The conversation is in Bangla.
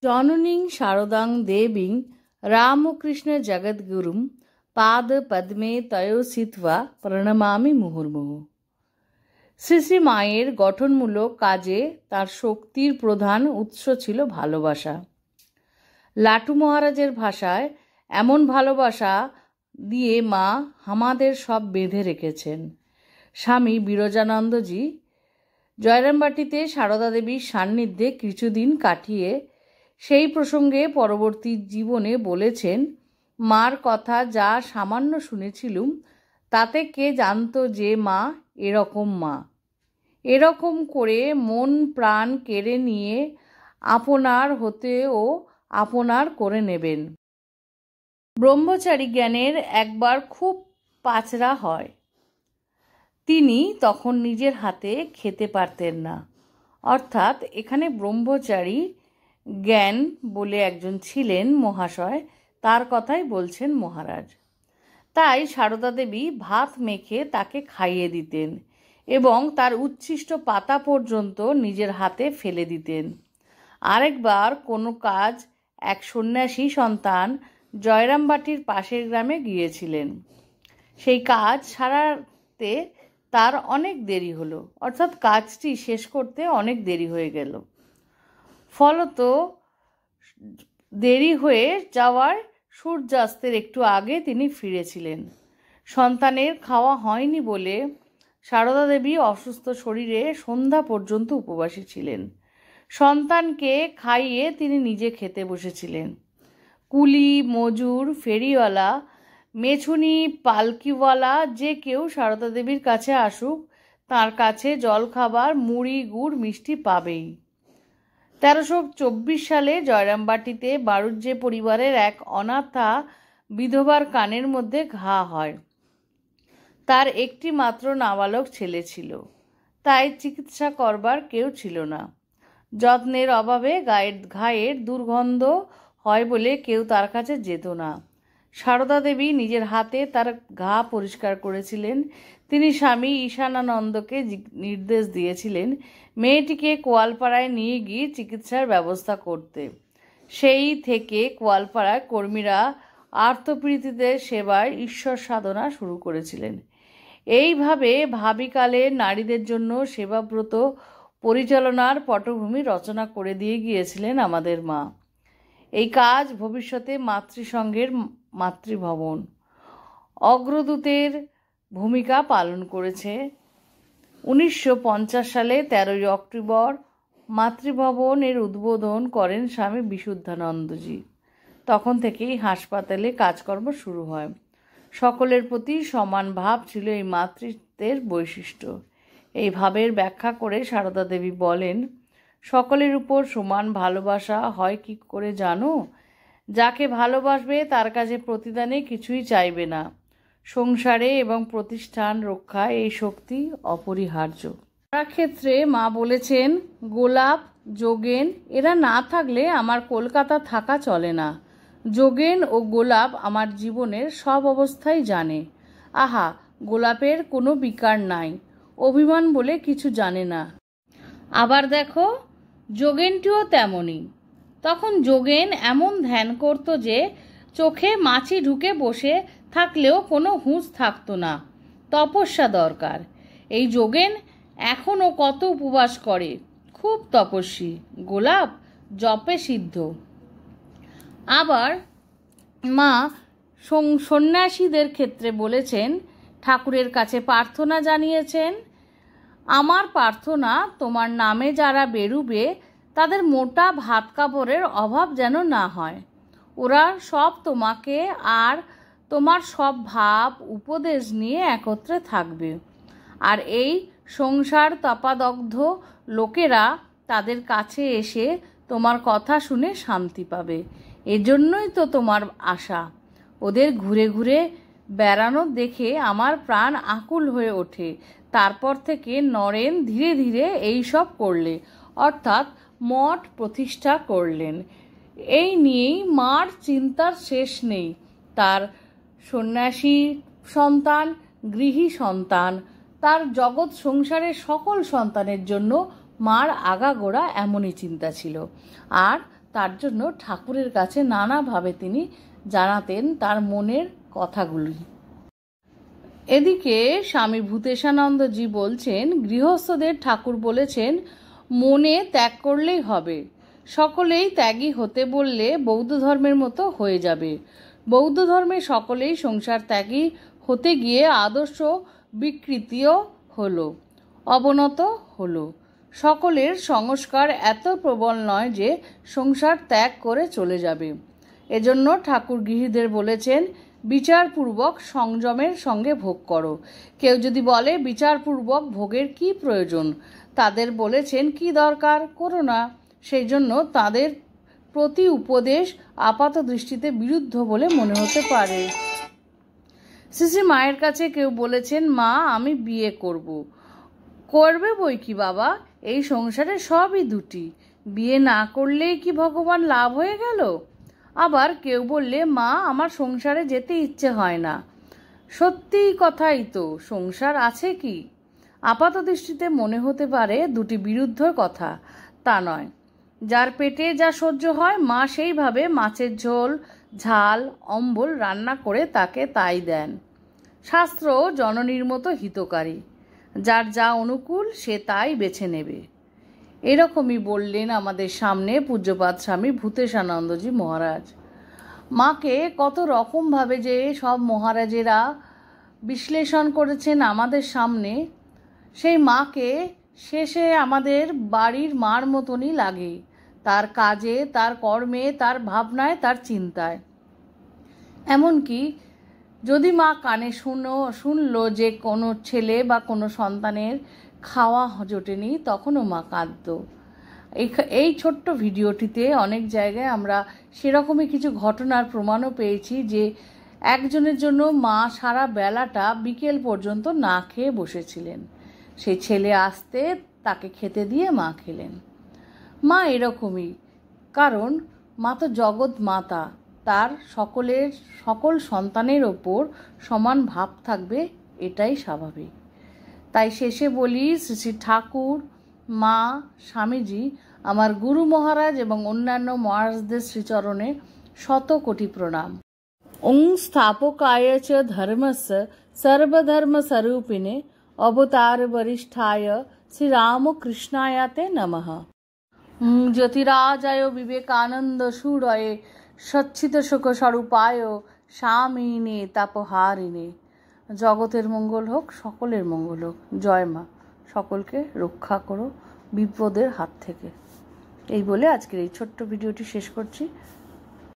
জননীং শারদাং দেবীং রামকৃষ্ণ জগদ্গুরুম পাদ পদ্মে তয়োসিত্বা প্রণমামি মুহুর্মুহু। শ্রী শ্রী মায়ের গঠনমূলক কাজে তার শক্তির প্রধান উৎস ছিল ভালোবাসা। লাটু মহারাজের ভাষায়, এমন ভালোবাসা দিয়ে মা আমাদের সব বেঁধে রেখেছেন। স্বামী বিরজানন্দজি জয়রামবাটিতে সারদা দেবীর সান্নিধ্যে কিছুদিন কাটিয়ে সেই প্রসঙ্গে পরবর্তী জীবনে বলেছেন, মার কথা যা সামান্য শুনেছিলুম তাতে কে জানত যে মা এরকম মা, এরকম করে মন প্রাণ কেড়ে নিয়ে আপনার হতেও আপনার করে নেবেন। ব্রহ্মচারী জ্ঞানের একবার খুব পাচরা হয়। তিনি তখন নিজের হাতে খেতে পারতেন না। অর্থাৎ এখানে ব্রহ্মচারী জ্ঞান বলে একজন ছিলেন মহাশয়, তার কথাই বলছেন মহারাজ। তাই সারদা দেবী ভাত মেখে তাকে খাইয়ে দিতেন এবং তার উচ্ছিষ্ট পাতা পর্যন্ত নিজের হাতে ফেলে দিতেন। আরেকবার কোনো কাজ এক সন্ন্যাসী সন্তান জয়রামবাটির পাশের গ্রামে গিয়েছিলেন। সেই কাজ সারাতে তার অনেক দেরি হলো, অর্থাৎ কাজটি শেষ করতে অনেক দেরি হয়ে গেল। ফলত দেরি হয়ে যাওয়ার সূর্যাস্তের একটু আগে তিনি ফিরেছিলেন। সন্তানের খাওয়া হয়নি বলে সারদা দেবী অসুস্থ শরীরে সন্ধ্যা পর্যন্ত উপবাসী ছিলেন। সন্তানকে খাইয়ে তিনি নিজে খেতে বসেছিলেন। কুলি, মজুর, ফেরিওয়ালা, মেছুনি, পালকিওয়ালা যে কেউ সারদা দেবীর কাছে আসুক, তার কাছে জলখাবার, মুড়ি, গুড়, মিষ্টি পাবেই। 1324 সালে জয়রামবাটিতে বাড়ুজ্যে পরিবারের এক অনাথা বিধবার কানের মধ্যে ঘা হয়। তার একটি মাত্র নাবালক ছেলে ছিল, তাই চিকিৎসা করবার কেউ ছিল না। যত্নের অভাবে ঘায়ের দুর্গন্ধ হয় বলে কেউ তার কাছে যেত না। সারদা দেবী নিজের হাতে তার ঘা পরিষ্কার করেছিলেন। তিনি স্বামী ঈশানানন্দকে নির্দেশ দিয়েছিলেন মেয়েটিকে কোয়ালপাড়ায় নিয়ে গিয়ে চিকিৎসার ব্যবস্থা করতে। সেই থেকে কোয়ালপাড়ায় কর্মীরা আর্তপ্রীতিদের সেবায় ঈশ্বর সাধনা শুরু করেছিলেন। এইভাবে ভাবিকালের নারীদের জন্য সেবাব্রত পরিচালনার পটভূমি রচনা করে দিয়ে গিয়েছিলেন আমাদের মা। এই কাজ ভবিষ্যতে মাতৃসংঘের মাতৃভবন অগ্রদূতের ভূমিকা পালন করেছে। 1950 সালে 13 অক্টোবর মাতৃভবনের উদ্বোধন করেন স্বামী বিশুদ্ধানন্দজি। তখন থেকেই হাসপাতালে কাজকর্ম শুরু হয়। সকলের প্রতি সমান ভাব ছিল এই মাতৃত্বের বৈশিষ্ট্য। এই ভাবের ব্যাখ্যা করে সারদা দেবী বলেন, সকলের উপর সমান ভালোবাসা হয় কি করে জানো? যাকে ভালোবাসবে তার কাছে প্রতিদানে কিছুই চাইবে না। সংসারে এবং প্রতিষ্ঠান রক্ষায় এই শক্তি অপরিহার্য। ক্ষেত্রে মা বলেছেন, গোলাপ, যোগেন এরা না থাকলে আমার কলকাতা থাকা চলে না। যোগেন ও গোলাপ আমার জীবনের সব অবস্থাই জানে। আহা, গোলাপের কোনো বিকার নাই, অভিমান বলে কিছু জানে না। আবার দেখো, যোগেনটিও তেমনই। তখন যোগেন এমন ধ্যান করত যে চোখে মাছি ঢুকে বসে থাকলেও কোনো হুঁশ থাকতো না। তপস্যা দরকার। এই যোগেন এখনও কত উপবাস করে, খুব তপস্বী। গোলাপ জপে সিদ্ধ। আবার মা সন্ন্যাসীদের ক্ষেত্রে বলেছেন, ঠাকুরের কাছে প্রার্থনা জানিয়েছেন, আমার প্রার্থনা তোমার নামে যারা বেরুবে তাদের মোটা ভাত কাপড়ের অভাব যেন না হয়। ওরা সব তোমাকে আর তোমার সব ভাব উপদেশ নিয়ে একত্রে থাকবে। আর এই সংসার তপাদগ্ধ লোকেরা তাদের কাছে এসে তোমার কথা শুনে শান্তি পাবে। এজন্যই তো তোমার আশা। ওদের ঘুরে ঘুরে বেড়ানো দেখে আমার প্রাণ আকুল হয়ে ওঠে। তারপর থেকে নরেন ধীরে ধীরে এই সব করলে, অর্থাৎ মঠ প্রতিষ্ঠা করলেন। এই নিয়েই মার চিন্তার শেষ নেই। তার সন্ন্যাসী সন্তান, গৃহী সন্তান, তার জগৎ সংসারের সকল সন্তানের জন্য মার আগাগোড়া এমনই চিন্তা ছিল। আর তার জন্য ঠাকুরের কাছে নানাভাবে তিনি জানাতেন তার মনের কথাগুলি। এদিকে স্বামী ভূতেশানন্দজি বলছেন, গৃহস্থদের ঠাকুর বলেছেন মনে ত্যাগ করলেই হবে। সকলেই ত্যাগী হতে বললে বৌদ্ধ ধর্মের মতো হয়ে যাবে। বৌদ্ধ ধর্মে সকলেই সংসার ত্যাগী হতে গিয়ে আদর্শ বিকৃতিও হলো, অবনত হলো। সকলের সংস্কার এত প্রবল নয় যে সংসার ত্যাগ করে চলে যাবে। এজন্য ঠাকুর গৃহীদের বলেছেন বিচারপূর্বক সংযমের সঙ্গে ভোগ করো। কেউ যদি বলে বিচারপূর্বক ভোগের কি প্রয়োজন, তাদের বলেছেন কি দরকার, করো না। সেই জন্য তাদের প্রতি উপদেশ আপাত দৃষ্টিতে বিরুদ্ধ বলে মনে হতে পারে। শ্রী মায়ের কাছে কেউ বলেছেন, মা আমি বিয়ে করব। করবে বই কি বাবা, এই সংসারে সবই দুটি, বিয়ে না করলেই কি ভগবান লাভ হয়ে গেল? আবার কেউ বললে, মা আমার সংসারে যেতে ইচ্ছে হয় না। সত্যি কথাই তো, সংসার আছে কি? আপাত দৃষ্টিতে মনে হতে পারে দুটি বিরুদ্ধ কথা, তা নয়। যার পেটে যা সহ্য হয় মা সেইভাবে মাছের ঝোল, ঝাল, অম্বল রান্না করে তাকে তাই দেন। শাস্ত্র জননীর মতো হিতকারী, যার যা অনুকূল সে তাই বেছে নেবে। এরকমই বললেন আমাদের সামনে পূজ্যপাদ স্বামী ভূতেশানন্দজি মহারাজ। মাকে কত রকমভাবে যে সব মহারাজেরা বিশ্লেষণ করেছেন আমাদের সামনে, সেই মাকে শেষে আমাদের বাড়ির মার মতনই লাগে, তার কাজে, তার কর্মে, তার ভাবনায়, তার চিন্তায়। এমনকি যদি মা কানে শুনলো যে কোনো ছেলে বা কোনো সন্তানের খাওয়া জোটেনি, তখনও মা কাঁদত। এই ছোট্ট ভিডিওটিতে অনেক জায়গায় আমরা সেরকমই কিছু ঘটনার প্রমাণও পেয়েছি যে একজনের জন্য মা সারা বেলাটা বিকেল পর্যন্ত না খেয়ে বসেছিলেন। সেই ছেলে আসতে তাকে খেতে দিয়ে মা খেলেন। মা এরকমই, কারণ মা তো জগৎ মাতা, তার সকল সন্তানের ওপর সমান ভাব থাকবে, এটাই স্বাভাবিক। তাই শেষে বলি, শ্রী শ্রী ঠাকুর, মা, স্বামীজি, আমার গুরু মহারাজ এবং অন্যান্য মহারাজদের শ্রীচরণে শত কোটি প্রণাম। ওং স্থাপকায় চ ধর্মস্য সর্বধর্ম স্বরূপিণে অবতার বরিষ্ঠায় শ্রীরামকৃষ্ণায়াতে নমঃ। জ্যোতিরাজায় বিবেকানন্দ সুরয়ে সচ্ছিত শোক স্বরূপায় স্বামিনে তাপহারিণে। জগতের মঙ্গল হোক, সকলের মঙ্গল হোক। জয় মা, সকলকে রক্ষা করো বিপদের হাত থেকে। এই বলে আজকের এই ছোট্ট ভিডিওটি শেষ করছি।